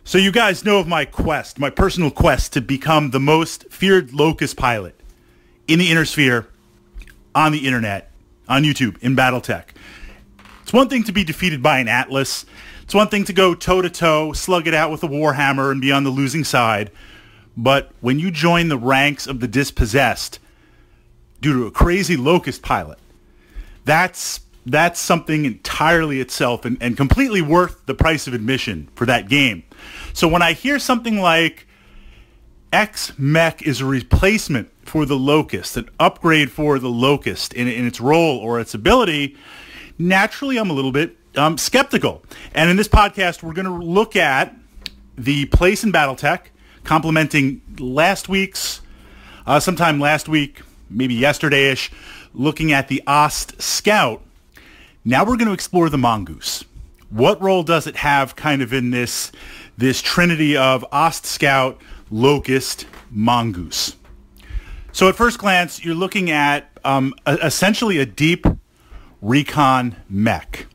So you guys know of my quest, my personal quest to become the most feared Locust pilot in the Inner Sphere, on the internet, on YouTube, in Battletech. It's one thing to be defeated by an Atlas. It's one thing to go toe-to-toe, slug it out with a Warhammer and be on the losing side. But when you join the ranks of the dispossessed due to a crazy Locust pilot, that's something entirely itself and completely worth the price of admission for that game. So when I hear something like Mech is a replacement for the Locust, an upgrade for the Locust in its role or its ability, naturally I'm a little bit skeptical. And in this podcast, we're going to look at the place in Battletech, complementing sometime last week, maybe yesterday-ish, looking at the Ost Scout. Now we're going to explore the Mongoose. What role does it have kind of in this trinity of Ost Scout, Locust, Mongoose? So at first glance, you're looking at essentially a deep recon mech.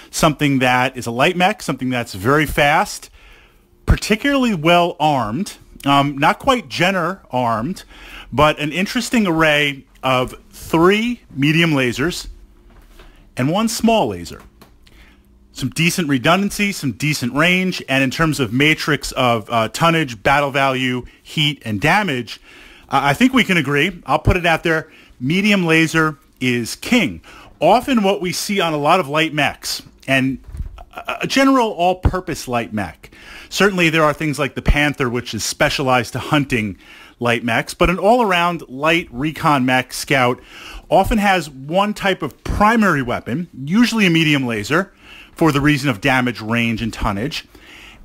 Something that is a light mech, something that's very fast, particularly well armed, not quite Jenner armed, but an interesting array of 3 medium lasers and 1 small laser. Some decent redundancy, some decent range, and in terms of matrix of tonnage, battle value, heat, and damage, I think we can agree. I'll put it out there. Medium laser is king. Often what we see on a lot of light mechs, and a general all-purpose light mech. Certainly there are things like the Panther, which is specialized to hunting light mechs, but an all-around light recon mech scout often has one type of primary weapon, usually a medium laser, for the reason of damage, range, and tonnage,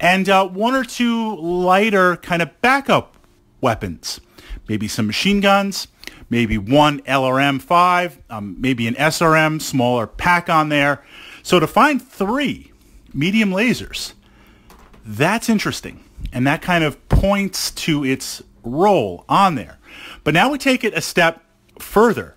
and 1 or 2 lighter kind of backup weapons. Maybe some machine guns, maybe 1 LRM-5, maybe an SRM, smaller pack on there. So to find 3 medium lasers, that's interesting, and that kind of points to its role on there. But now we take it a step further.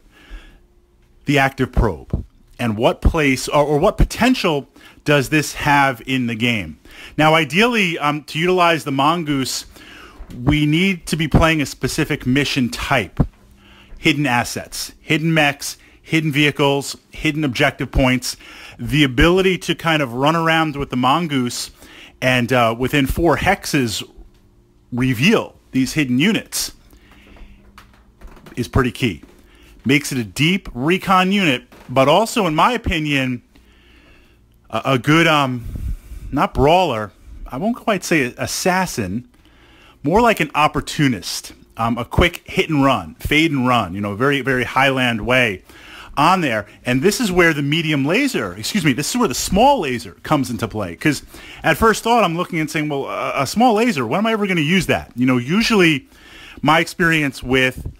The active probe, and what place or what potential does this have in the game? Now, ideally, to utilize the Mongoose, we need to be playing a specific mission type. Hidden assets, hidden mechs, hidden vehicles, hidden objective points. The ability to kind of run around with the Mongoose and within 4 hexes reveal these hidden units is pretty key. Makes it a deep recon unit, but also, in my opinion, a good, not brawler, I won't quite say assassin, more like an opportunist, a quick hit and run, fade and run, very, very Highland way on there. And this is where the this is where the small laser comes into play. Because at first thought, I'm looking and saying, well, a small laser, when am I ever going to use that? Usually my experience with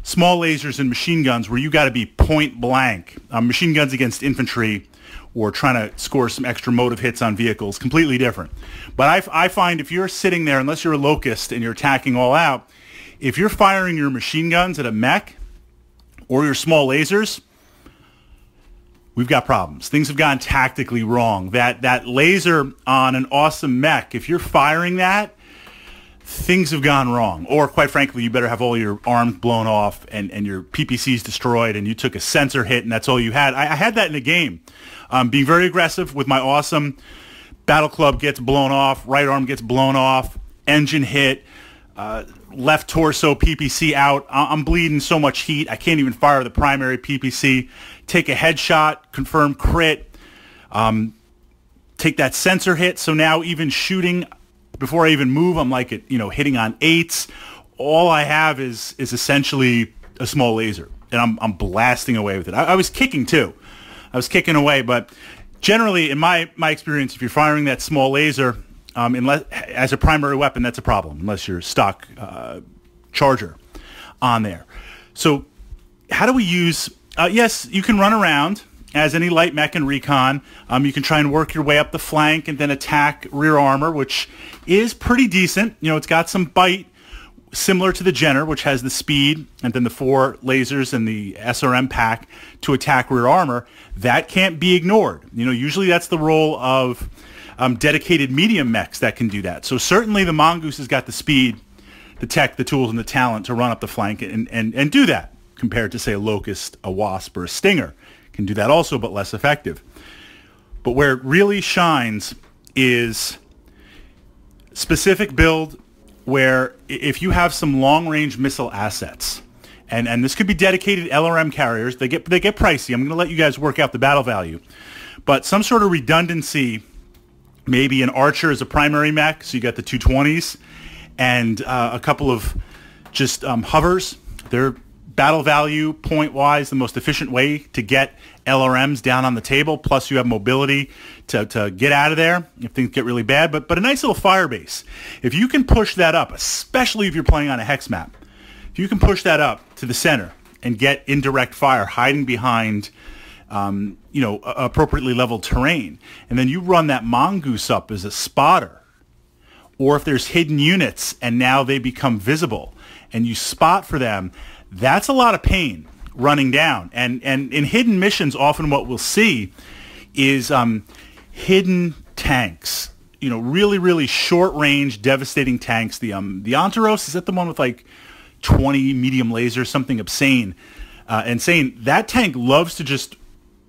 small lasers and machine guns where you got to be point blank, machine guns against infantry or trying to score some extra motive hits on vehicles, completely different. But I find if you're sitting there, unless you're a Locust and you're attacking all out, if you're firing your machine guns at a mech or your small lasers, we've got problems. Things have gone tactically wrong. That laser on an awesome mech, if you're firing that, things have gone wrong. Or quite frankly, you better have all your arms blown off and your PPCs destroyed and you took a sensor hit and that's all you had. I had that in a game. Being very aggressive with my awesome battle club gets blown off, right arm gets blown off, engine hit, left torso PPC out. I'm bleeding so much heat I can't even fire the primary PPC. Take a headshot, confirm crit, take that sensor hit. So now even shooting before I even move, I'm like hitting on 8s. All I have is essentially a small laser, and I'm blasting away with it. I was kicking too. I was kicking away, but generally, in my experience, if you're firing that small laser, unless as a primary weapon, that's a problem. Unless you're stock charger on there. So, how do we use? Yes, you can run around as any light mech and recon. You can try and work your way up the flank and then attack rear armor, which is pretty decent. It's got some bite, similar to the Jenner, which has the speed and then the 4 lasers and the SRM pack to attack rear armor. That can't be ignored. Usually that's the role of dedicated medium mechs that can do that. So certainly the Mongoose has got the speed, the tech, the tools, and the talent to run up the flank and do that, compared to, say, a Locust, a Wasp, or a Stinger. Can do that also, but less effective. But where it really shines is specific build where if you have some long-range missile assets, and this could be dedicated LRM carriers, they get pricey. I'm going to let you guys work out the battle value. But some sort of redundancy, maybe an Archer as a primary mech, so you got the 220s, and a couple of just hovers. They're battle value, point-wise, the most efficient way to get LRMs down on the table, plus you have mobility to get out of there if things get really bad. But a nice little fire base. If you can push that up, especially if you're playing on a hex map, if you can push that up to the center and get indirect fire hiding behind appropriately leveled terrain, and then you run that Mongoose up as a spotter, or if there's hidden units and now they become visible and you spot for them, that's a lot of pain running down. And in hidden missions, often what we'll see is hidden tanks. Really, really short-range, devastating tanks. The Antaros, is that the one with like 20 medium lasers, something obscene? Insane. That tank loves to just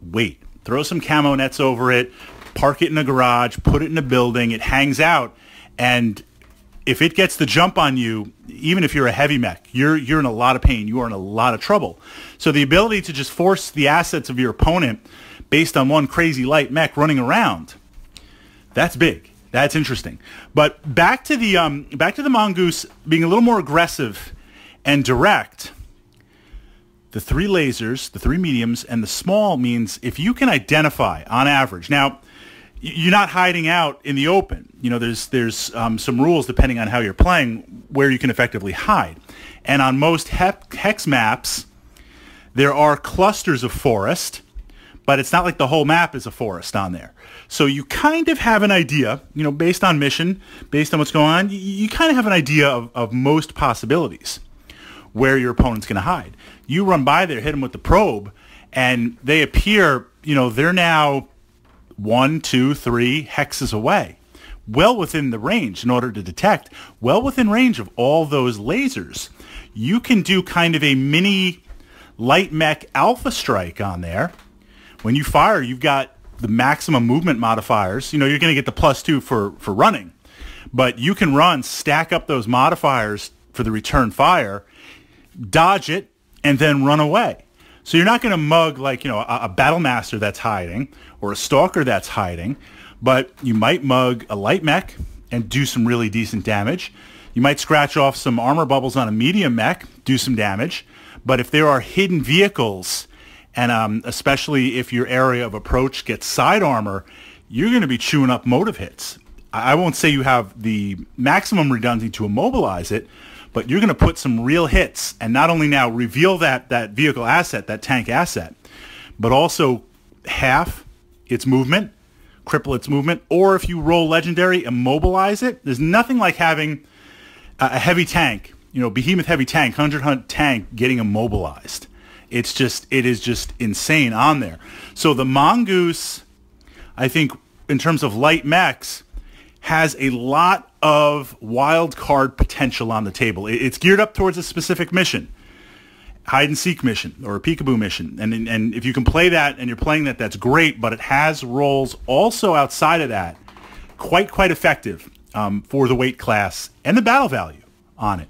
wait. Throw some camo nets over it, park it in a garage, put it in a building. It hangs out, and if it gets the jump on you, even if you're a heavy mech, you're in a lot of pain. You are in a lot of trouble. So the ability to just force the assets of your opponent based on one crazy light mech running around, that's big. That's interesting. But back to the Mongoose being a little more aggressive and direct. The 3 lasers, the 3 mediums, and the small means if you can identify on average. Now, you're not hiding out in the open. There's some rules depending on how you're playing where you can effectively hide. And on most hex maps, there are clusters of forest, but it's not like the whole map is a forest on there. So you kind of have an idea, based on mission, based on what's going on, you kind of have an idea of most possibilities where your opponent's going to hide. You run by there, hit them with the probe, and they appear, they're now 1, 2, 3 hexes away, well within the range in order to detect, well within range of all those lasers. You can do kind of a mini light mech alpha strike on there. When you fire, you've got the maximum movement modifiers. You're going to get the +2 for running, but you can run, stack up those modifiers for the return fire, dodge it, and then run away. So you're not going to mug like, a battle master that's hiding or a stalker that's hiding, but you might mug a light mech and do some really decent damage. You might scratch off some armor bubbles on a medium mech, do some damage. But if there are hidden vehicles, and especially if your area of approach gets side armor, you're going to be chewing up motive hits. I won't say you have the maximum redundancy to immobilize it, but you're going to put some real hits, and not only now reveal that vehicle asset, that tank asset, but also half its movement, cripple its movement, or if you roll legendary, immobilize it. There's nothing like having a heavy tank, behemoth heavy tank, 100 hunt tank getting immobilized. It is just insane on there. So the Mongoose, I think, in terms of light mechs, has a lot of wild card potential on the table. It's geared up towards a specific mission, hide and seek mission or a peekaboo mission, and if you can play that and you're playing that, that's great. But it has roles also outside of that, quite effective for the weight class and the battle value on it.